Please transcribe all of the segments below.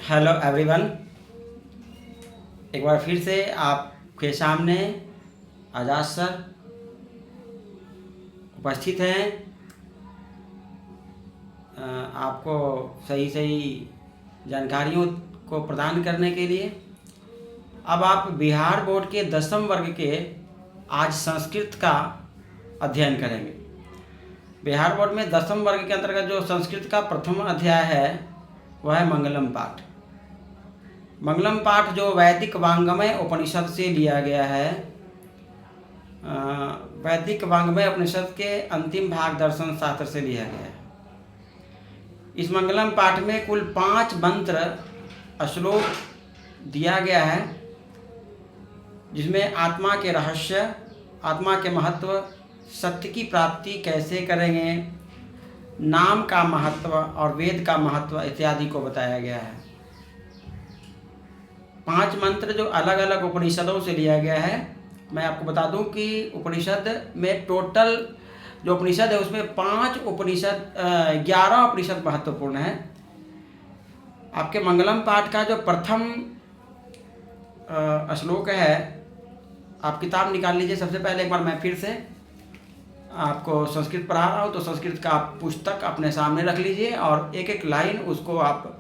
Hello everyone, एक बार फिर से आपके सामने आजाद सर उपस्थित हैं आपको सही जानकारियों को प्रदान करने के लिए। अब आप बिहार बोर्ड के 10वीं वर्ग के आज संस्कृत का अध्ययन करेंगे। बिहार बोर्ड में 10वीं वर्ग के अंतर्गत जो संस्कृत का प्रथम अध्याय है वह है मंगलम पाठ। मंगलम पाठ जो वैदिक वांग्मय उपनिषद से लिया गया है। वैदिक वांग्मय उपनिषद के अंतिम भाग दर्शन शास्त्र से लिया गया है। इस मंगलम पाठ में कुल 5 मंत्र श्लोक दिया गया है, जिसमें आत्मा के रहस्य, आत्मा के महत्व, सत्य की प्राप्ति कैसे करेंगे, नाम का महत्व और वेद का महत्व इत्यादि को बताया गया है। 5 मंत्र जो अलग अलग उपनिषदों से लिया गया है। मैं आपको बता दूं कि उपनिषद में टोटल जो उपनिषद है उसमें 11 उपनिषद महत्वपूर्ण है। आपके मंगलम पाठ का जो प्रथम श्लोक है, आप किताब निकाल लीजिए। सबसे पहले एक बार मैं फिर से आपको संस्कृत पढ़ा रहा हूँ, तो संस्कृत का आप पुस्तक अपने सामने रख लीजिए और एक एक लाइन उसको आप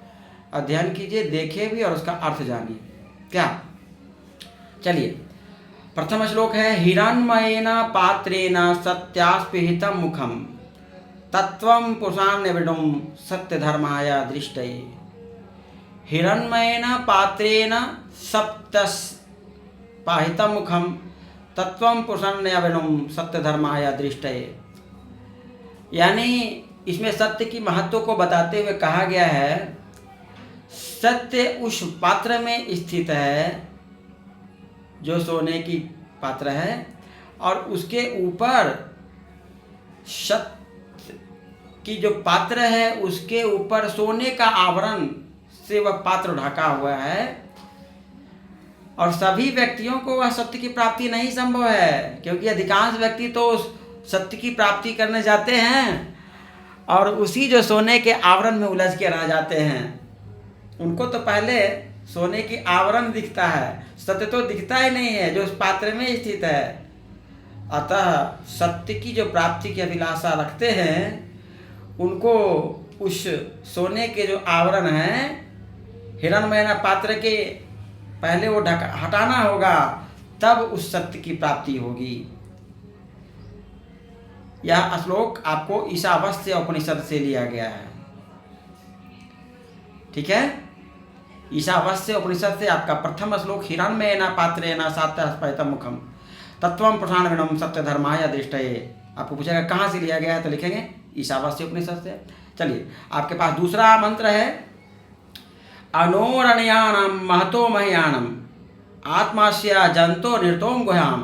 अध्ययन कीजिए, देखिए भी और उसका अर्थ जानिए। क्या? चलिए, प्रथम श्लोक है हिरण्मयेन पात्रेण सत्यास्पृहितं मुखम तत्वं पुरुषान्यविडुं सत्यधर्माय दृष्टये। हिरण्मयेन पात्रेण सप्तस्पाहितं मुखम तत्वं पुरुषान्यविडुं सत्यधर्माय दृष्टये। यानी इसमें सत्य की महत्व को बताते हुए कहा गया है, सत्य उस पात्र में स्थित है जो सोने की पात्र है, और उसके ऊपर सत्य की जो पात्र है उसके ऊपर सोने का आवरण से वह पात्र ढका हुआ है। और सभी व्यक्तियों को वह सत्य की प्राप्ति नहीं संभव है, क्योंकि अधिकांश व्यक्ति तो उस सत्य की प्राप्ति करने जाते हैं और उसी जो सोने के आवरण में उलझ के रह जाते हैं। उनको तो पहले सोने की आवरण दिखता है, सत्य तो दिखता ही नहीं है जो उस पात्र में स्थित है। अतः सत्य की जो प्राप्ति की अभिलाषा रखते हैं, उनको उस सोने के जो आवरण है हिरण्मय पात्र के पहले वो हटाना होगा, तब उस सत्य की प्राप्ति होगी। यह श्लोक आपको ईशावास्य उपनिषद से लिया गया है। ठीक है, ईशावास्य उपनिषद से आपका प्रथम श्लोक हिरण्मयेन पात्रेण सत्यास्पृहितं मुखम तत्वं पुरुषान्यविडुं सत्यधर्माय दृष्टये। आपको पूछेगा कहाँ से लिया गया है, तो लिखेंगे ईशावास्य उपनिषद से। चलिए, आपके पास दूसरा मंत्र है अनोरणयानं महतो मह्यानं आत्मास्य जंतो निर्तोम गुह्याम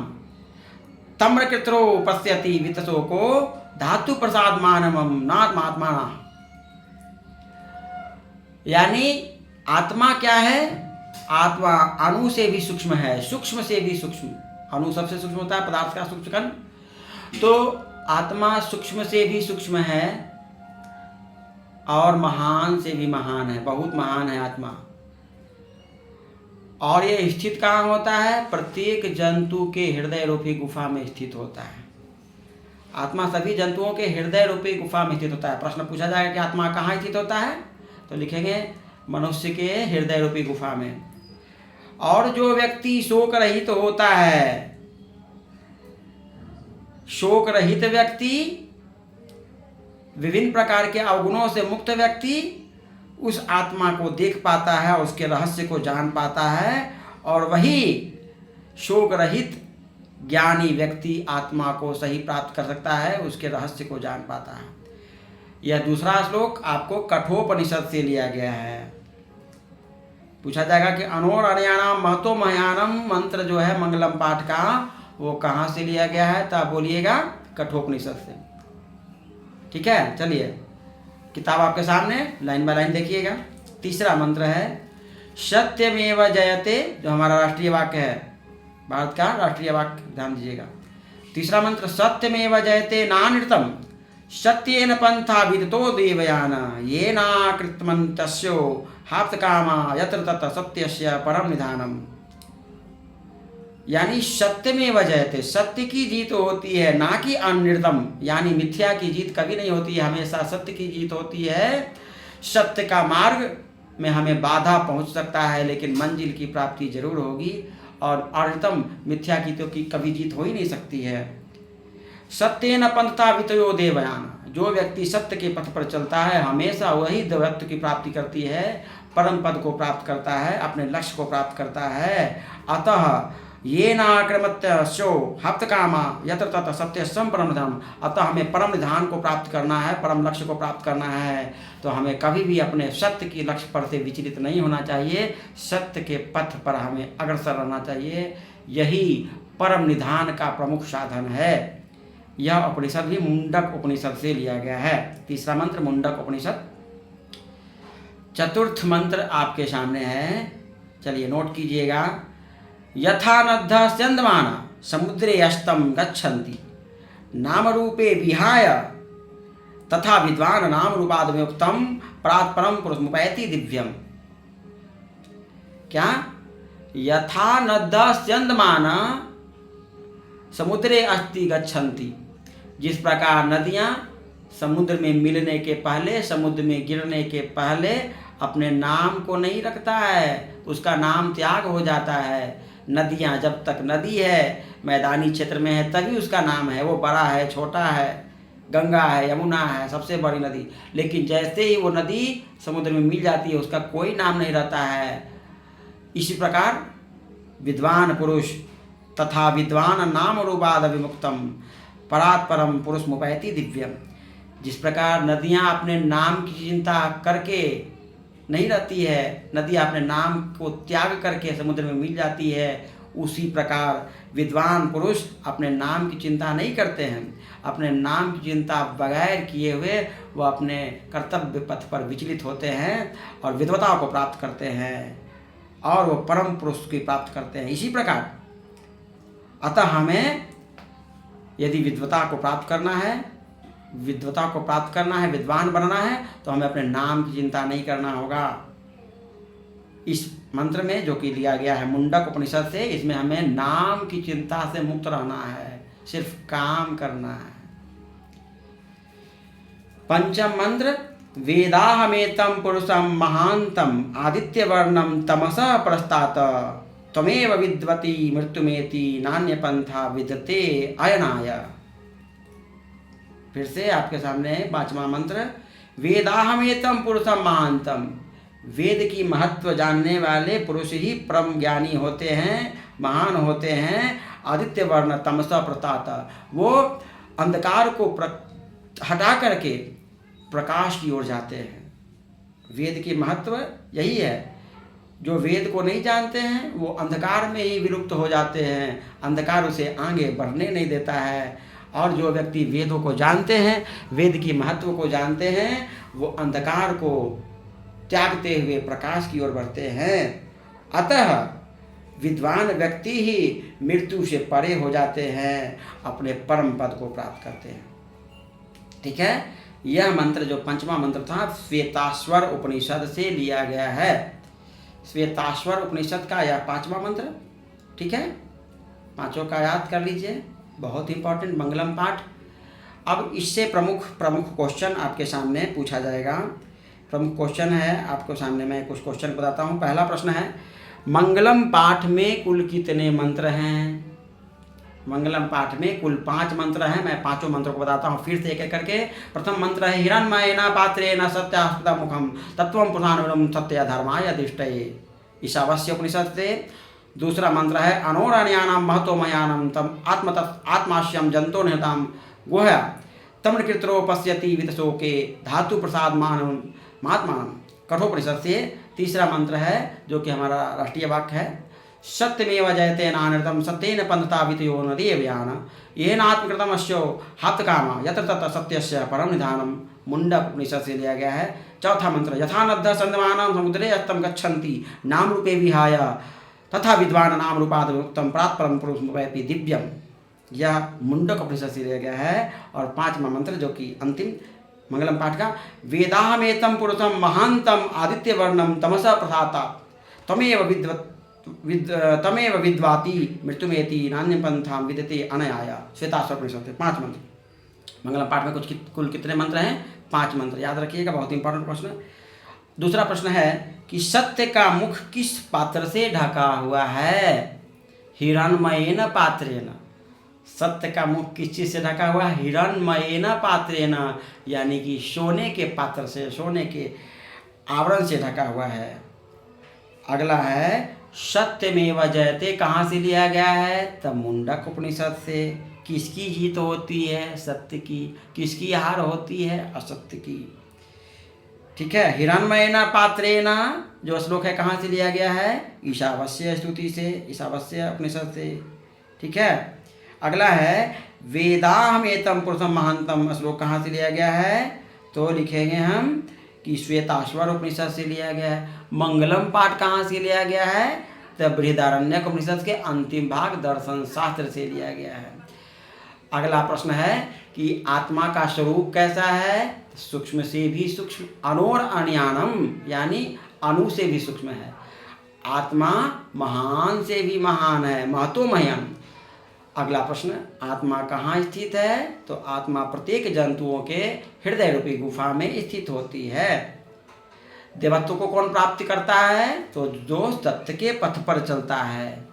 तम्रकृत्रो पश्यति वितशोको धातु प्रसाद मानवम नात्मात्माना। यानी आत्मा क्या है? आत्मा अणु से भी सूक्ष्म है, सूक्ष्म से भी सूक्ष्म। अणु सबसे सूक्ष्म होता है पदार्थ का सूक्ष्म कण, तो आत्मा सूक्ष्म से भी सूक्ष्म है और महान से भी महान है, बहुत महान है आत्मा। और ये स्थित कहाँ होता है? प्रत्येक जंतु के हृदय रूपी गुफा में स्थित होता है। आत्मा सभी जंतुओं के हृदय रूपी गुफा में स्थित होता है। प्रश्न पूछा जाएगा कि आत्मा कहाँ स्थित होता है, तो लिखेंगे मनुष्य के हृदय रूपी गुफा में। और जो व्यक्ति शोक रहित तो होता है, शोक रहित व्यक्ति, विभिन्न प्रकार के अवगुणों से मुक्त व्यक्ति उस आत्मा को देख पाता है, उसके रहस्य को जान पाता है, और वही शोक रहित ज्ञानी व्यक्ति आत्मा को सही प्राप्त कर सकता है, उसके रहस्य को जान पाता है। यह दूसरा श्लोक आपको कठोपनिषद से लिया गया है। पूछा जाएगा कि अनोरणयानां महतो मह्यानं मंत्र जो है मंगलम पाठ का, वो कहाँ से लिया गया है, तो आप बोलिएगा कठोपनिषद से। ठीक है, चलिए किताब आपके सामने लाइन बाय लाइन देखिएगा। तीसरा मंत्र है सत्यमेव जयते, जो हमारा राष्ट्रीय वाक्य है, भारत का राष्ट्रीय वाक्य, ध्यान दीजिएगा। तीसरा मंत्र सत्यमेव जयते नानृतम सत्येन पंथा विदितो देवयान येनाकृतमन्तस्यो हाप्तकामा यत्र तत्र सत्यस्य परम निधानम। यानी सत्य में वजयते, सत्य की जीत होती है, ना कि अनृतम यानी मिथ्या की जीत कभी नहीं होती है, हमेशा सत्य की जीत होती है। सत्य का मार्ग में हमें बाधा पहुंच सकता है लेकिन मंजिल की प्राप्ति जरूर होगी, और अनृतम मिथ्या की तो की कभी जीत हो ही नहीं सकती है। सत्येन पंथता वितयो देवयान, जो व्यक्ति सत्य के पथ पर चलता है हमेशा वही दैवत्व की प्राप्ति करती है, परम पद को प्राप्त करता है, अपने लक्ष्य को प्राप्त करता है। अतः ये नाक्रमत्यो हप्तकामा यत्र तत्र सत्यस्यम परम निधानम, अतः हमें परम निधान को प्राप्त करना है, परम लक्ष्य को प्राप्त करना है, तो हमें कभी भी अपने सत्य की लक्ष्य पर से विचलित नहीं होना चाहिए, सत्य के पथ पर हमें अग्रसर रहना चाहिए। यही परम निधान का प्रमुख साधन है। यह उपनिषद भी मुंडक उपनिषद से लिया गया है। तीसरा मंत्र मुंडक उपनिषद। चतुर्थ मंत्र आपके सामने है, चलिए नोट कीजिएगा। यथा नद्यः स्यन्दमाना समुद्रे अस्तम गच्छन्ति नाम रूपे विहाय तथा विद्वान नाम रूपादमे उक्तम परात् परम पुरुषमुपैति दिव्यम। क्या? यथा नद्यः स्यन्दमाना समुद्रे अस्ति गच्छन्ति, जिस प्रकार नदियाँ समुद्र में मिलने के पहले, समुद्र में गिरने के पहले अपने नाम को नहीं रखता है, उसका नाम त्याग हो जाता है। नदियाँ जब तक नदी है, मैदानी क्षेत्र में है, तभी उसका नाम है, वो बड़ा है, छोटा है, गंगा है, यमुना है, सबसे बड़ी नदी। लेकिन जैसे ही वो नदी समुद्र में मिल जाती है उसका कोई नाम नहीं रहता है। इसी प्रकार विद्वान पुरुष तथा विद्वान नाम रूपाद विमुक्तम परात् परम पुरुष मुपैति दिव्यम। जिस प्रकार नदियाँ अपने नाम की चिंता करके नहीं रहती है, नदी अपने नाम को त्याग करके समुद्र में मिल जाती है, उसी प्रकार विद्वान पुरुष अपने नाम की चिंता नहीं करते हैं। अपने नाम की चिंता बगैर किए हुए वो अपने कर्तव्य पथ पर विचलित होते हैं और विद्वता को प्राप्त करते हैं और वो परम पुरुष की प्राप्त करते हैं। इसी प्रकार अतः हमें यदि विद्वता को प्राप्त करना है, विद्वान बनना है, तो हमें अपने नाम की चिंता नहीं करना होगा। इस मंत्र में जो कि लिया गया है मुंडक उपनिषद से, इसमें हमें नाम की चिंता से मुक्त रहना है, सिर्फ काम करना है। पंचम मंत्र वेदाहमेतं पुरुषं महांतम आदित्य वर्णम तमसा प्रस्तात त्वमेव विद्वती मृत्युमेति नान्य पंथा विद्यते अयनाय। फिर से आपके सामने पांचवा मंत्र वेदाहमेतं पुरुषं महांतम। वेद की महत्व जानने वाले पुरुष ही परम ज्ञानी होते हैं, महान होते हैं। आदित्य वर्ण तमसा प्रताप, वो अंधकार को हटा करके प्रकाश की ओर जाते हैं। वेद की महत्व यही है। जो वेद को नहीं जानते हैं वो अंधकार में ही विलुप्त हो जाते हैं, अंधकार उसे आगे बढ़ने नहीं देता है। और जो व्यक्ति वेदों को जानते हैं, वेद की महत्व को जानते हैं, वो अंधकार को त्यागते हुए प्रकाश की ओर बढ़ते हैं। अतः विद्वान व्यक्ति ही मृत्यु से परे हो जाते हैं, अपने परम पद को प्राप्त करते हैं। ठीक है, यह मंत्र जो पंचमा मंत्र था श्वेताश्वर उपनिषद से लिया गया है। श्वेताश्वर उपनिषद का यह पांचवा मंत्र। ठीक है, पांचों का याद कर लीजिए, बहुत इंपॉर्टेंट मंगलम पाठ। अब इससे प्रमुख क्वेश्चन आपके सामने पूछा जाएगा। प्रमुख क्वेश्चन है आपको सामने, मैं कुछ क्वेश्चन बताता हूँ। पहला प्रश्न है मंगलम पाठ में कुल कितने मंत्र हैं? मंगलम पाठ में कुल 5 मंत्र हैं। मैं पांचों मंत्रों को बताता हूँ फिर से एक एक करके। प्रथम मंत्र है हिरण्मयेन पात्रेण सत्यास्पदं मुखम तत्वं पुराणं सत्य धर्माय दिष्टये, ईशावास्य उपनिषद से। दूसरा मंत्र है अनोरण्यानां महतोमयानं तम आत्माश्यम जंतो निहतां गुह्य तमृकृत्रो पश्यति वितशोके धातु प्रसाद महात्मानं, कठोपनिषद से। तीसरा मंत्र है जो कि हमारा राष्ट्रीय वाक्य है सत्यमेव जयते नानृतं सत्येन पंथता वितयो न देवयान येनात्मकृतम् अस्यो हाप्तकामा यत्र तत्र सत्यस्य परम निधानम, मुंडक उपनिषद से लिया गया है। चौथा मंत्र यथा नद्यः स्यन्दमाना समुद्रे अस्तं गच्छन्ति नाम रूपे विहाय तथा विद्वान नाम रूपाद उत्तम परात् परम पुरुषमुपैति दिव्यम। यह मुंडक उपनिषद से लिया गया है। और 5वां मंत्र जो कि अंतिम मंगलम पाठ का, वेदाहमेतम पुरुषम महांतम आदित्य वर्णम तमसा प्रसाता तमेव विद्वाति मृत्युमेति नान्यं पंथाम विदते अनयाया। श्वेताश्वर उपनिषद से 5 मंत्र। मंगलम पाठ में कुल कितने मंत्र हैं? 5 मंत्र, याद रखिएगा, बहुत इंपॉर्टेंट प्रश्न। दूसरा प्रश्न है कि सत्य का मुख किस पात्र से ढका हुआ है? हिरण्मयेन पात्रेण। सत्य का मुख किस चीज से ढका हुआ है? हिरण्मयेन पात्रेण, यानी कि सोने के पात्र से, सोने के आवरण से ढका हुआ है। अगला है सत्यमेव जयते, कहाँ से लिया गया है? तब मुंडक उपनिषद से। किसकी जीत होती है? सत्य की। किसकी हार होती है? असत्य की। ठीक है, हिरण्मयेन पात्रेण जो श्लोक है कहाँ से लिया गया है? ईशावास्य स्तुति से, ईशावास्य उपनिषद से। ठीक है, अगला है वेदाहमेतम पुरुषम महांतम, श्लोक कहाँ से लिया गया है? तो लिखेंगे हम कि श्वेताश्वर उपनिषद से लिया गया है। मंगलम पाठ कहाँ से लिया गया है? तो बृहदारण्यक उपनिषद के अंतिम भाग दर्शन शास्त्र से लिया गया है। अगला प्रश्न है कि आत्मा का स्वरूप कैसा है? सूक्ष्म से भी सूक्ष्म, अणोर अणयानम, यानी अणु से भी सूक्ष्म है। आत्मा महान से भी महान है, महतो मह्यम। अगला प्रश्न, आत्मा कहाँ स्थित है? तो आत्मा प्रत्येक जंतुओं के हृदय रूपी गुफा में स्थित होती है। देवत्व को कौन प्राप्त करता है? तो जो सत्य के पथ पर चलता है।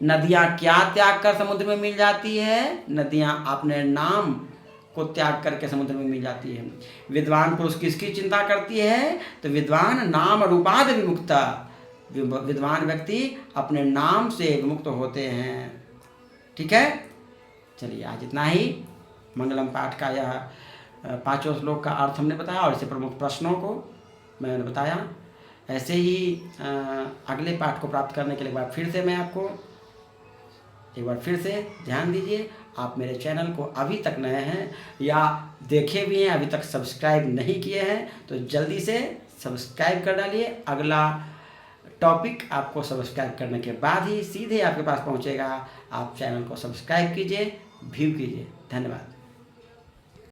नदियाँ क्या त्याग कर समुद्र में मिल जाती है? नदियाँ अपने नाम को त्याग करके समुद्र में मिल जाती है। विद्वान पुरुष किसकी चिंता करती है? तो विद्वान नाम रूपाद विमुक्ता, विद्वान व्यक्ति अपने नाम से विमुक्त होते हैं। ठीक है, चलिए आज इतना ही। मंगलम पाठ का यह 5वें श्लोक का अर्थ हमने बताया और इससे प्रमुख प्रश्नों को मैंने बताया। ऐसे ही अगले पाठ को प्राप्त करने के लिए एक बार फिर से ध्यान दीजिए, आप मेरे चैनल को अभी तक नए हैं या देखे भी हैं, अभी तक सब्सक्राइब नहीं किए हैं, तो जल्दी से सब्सक्राइब कर डालिए। अगला टॉपिक आपको सब्सक्राइब करने के बाद ही सीधे आपके पास पहुंचेगा। आप चैनल को सब्सक्राइब कीजिए, व्यू कीजिए। धन्यवाद।